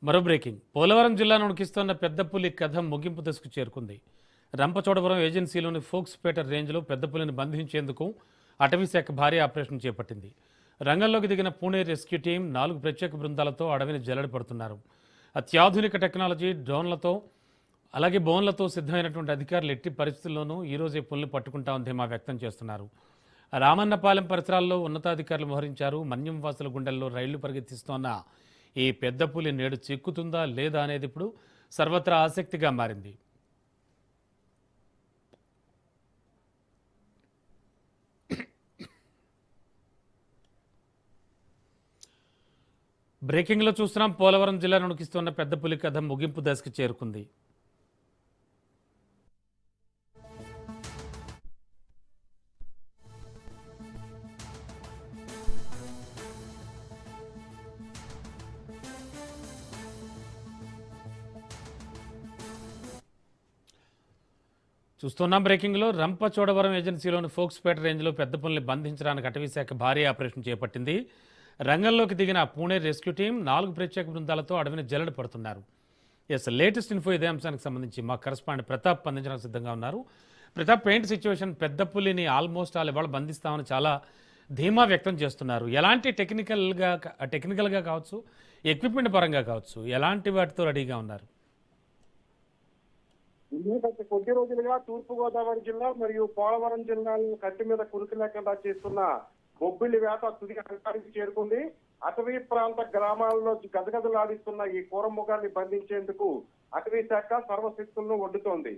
మరో బ్రేకింగ్ పోలవరం జిల్లాను ఉడికిస్తున్న పెద్దపులి కథ ముగింపు దశకు చేరుకుంది. రంపచోడవరం ఏజెన్సీలోని ఫోక్స్పేట రేంజ్లో పెద్దపులిని బంధించేందుకు అటవీశాఖ భారీ ఆపరేషన్ చేపట్టింది. రంగంలోకి దిగిన పూణే రెస్క్యూ టీం 4 ప్రత్యేక బృందాలతో అడవిని జల్లెడ పడుతున్నారు. అత్యాధునిక టెక్నాలజీ, డ్రోన్లతో అలాగే బోన్లతో సిద్ధమైనటువంటి అధికారులు ఎట్టి పరిస్థితుల్లోనూ ఈరోజే పులిని పట్టుకుంటామని ధీమా వ్యక్తం చేస్తున్నారు. రామన్నపాలెం పరిసరాల్లో ఉన్నతాధికారులు మోహరించారు. మన్యం వాసుల గుండెల్లో రైళ్లు పరిగెత్తిస్తోన్న ఈ పెద్ద పులి నేడు చిక్కుతుందా లేదా అనేది ఇప్పుడు సర్వత్రా ఆసక్తిగా మారింది. బ్రేకింగ్లో చూస్తున్నాం. పోలవరం జిల్లాను ఉడికిస్తున్న పెద్ద పులి కథ ముగింపు దశకు చేరుకుంది. చూస్తున్నాం బ్రేకింగ్లో రంపచోడవరం ఏజెన్సీలోని ఫోక్స్పేట రేంజ్లో పెద్ద పులిని బంధించడానికి అటవీశాఖ భారీ ఆపరేషన్ చేపట్టింది. రంగంలోకి దిగిన పూణే రెస్క్యూ టీం 4 ప్రత్యేక బృందాలతో అడవిని జల్లెడ పడుతున్నారు. లేటెస్ట్ ఇన్ఫో ఇదే అంశానికి సంబంధించి మా కరెస్పాండెంట్ ప్రతాప్ అందించడానికి సిద్ధంగా ఉన్నారు. ప్రతాప్, పెయింట్ సిచ్యువేషన్, పెద్ద పులిని ఆల్మోస్ట్ ఇవాళ బంధిస్తామని చాలా ధీమా వ్యక్తం చేస్తున్నారు. ఎలాంటి టెక్నికల్గా కావచ్చు, ఎక్విప్మెంట్ పరంగా కావచ్చు, ఎలాంటి వాటితో రెడీగా ఉన్నారు? గత కొద్ది రోజులుగా తూర్పు గోదావరి జిల్లా మరియు పోలవరం జిల్లాలో కట్టి మీద కురుకు లేకుండా చేస్తున్న బొబ్బిలి వేట తుది అంకానికి చేరుకుంది. అటవీ ప్రాంత గ్రామాల్లో గజగజలాడిస్తున్న ఈ కూరముఖాన్ని బంధించేందుకు అటవీ శాఖ సర్వశక్తులను ఒడ్డుతోంది.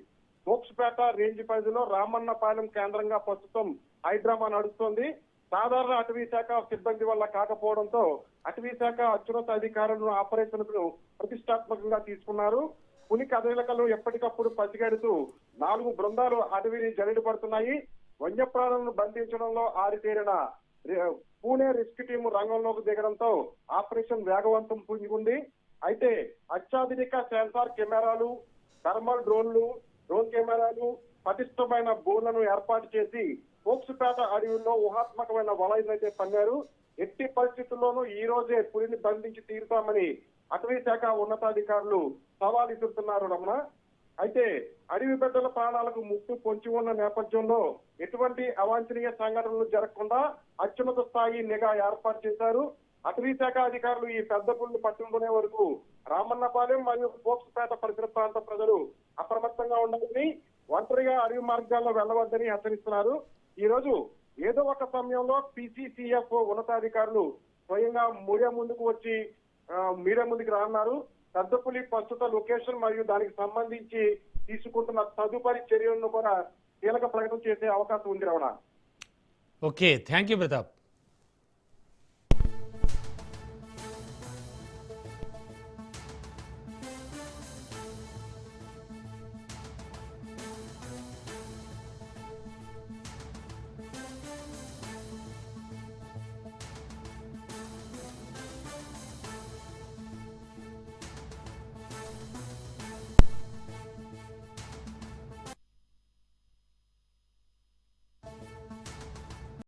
ఫోక్స్పేట రేంజ్ పరిధిలో రామన్నపాలెం కేంద్రంగా ప్రస్తుతం హైడ్రామా నడుస్తోంది. సాధారణ అటవీ శాఖ సిబ్బంది వల్ల కాకపోవడంతో అటవీ శాఖ అత్యున్నత అధికారులను ఆపరేషన్లను ప్రతిష్టాత్మకంగా తీసుకున్నారు. పులి కదలికలు ఎప్పటికప్పుడు పసిగడుతూ 4 బృందాలు అటవీని జల్లెడ పడుతున్నాయి. వన్యప్రాణులను బంధించడంలో ఆరితేరిన పూణే రెస్క్యూ టీం రంగంలోకి దిగడంతో ఆపరేషన్ వేగవంతం పుంజుకుంది. అయితే అత్యాధునిక సెన్సార్ కెమెరాలు, థర్మల్ డ్రోన్ కెమెరాలు, పటిష్టమైన బోన్లను ఏర్పాటు చేసి ఫోక్స్పేట అడవుల్లో ఊహాత్మకమైన వలయనైతే పన్నారు. ఎట్టి పరిస్థితుల్లోనూ ఈ రోజే పులిని బంధించి తీరుతామని అటవీ శాఖ ఉన్నతాధికారులు సవాల్ విసురుతున్నారు. రమణ, అయితే అడవి బిడ్డల ప్రాణాలకు ముప్పు పొంచి ఉన్న నేపథ్యంలో ఎటువంటి అవాంఛనీయ సంఘటనలు జరగకుండా అత్యున్నత స్థాయి నిఘా ఏర్పాటు చేశారు. అటవీ శాఖ అధికారులు ఈ పెద్ద పుల్లు పట్టుకునే వరకు రామన్నపాలెం మరియు ఫోక్స్పేట పరిసర ప్రాంత ప్రజలు అప్రమత్తంగా ఉండాలని, ఒంటరిగా అడవి మార్గాల్లో వెళ్లవద్దని హెచ్చరిస్తున్నారు. ఈ రోజు ఏదో ఒక సమయంలో పిసిసిఎఫ్ ఉన్నతాధికారులు స్వయంగా మీడియా ముందుకు రానున్నారు. పెద్ద పులి ప్రస్తుత లొకేషన్ మరియు దానికి సంబంధించి తీసుకుంటున్న తదుపరి చర్యలను కూడా కీలక ప్రకటన చేసే అవకాశం ఉంది. Ramana, okay, thank you Pratap.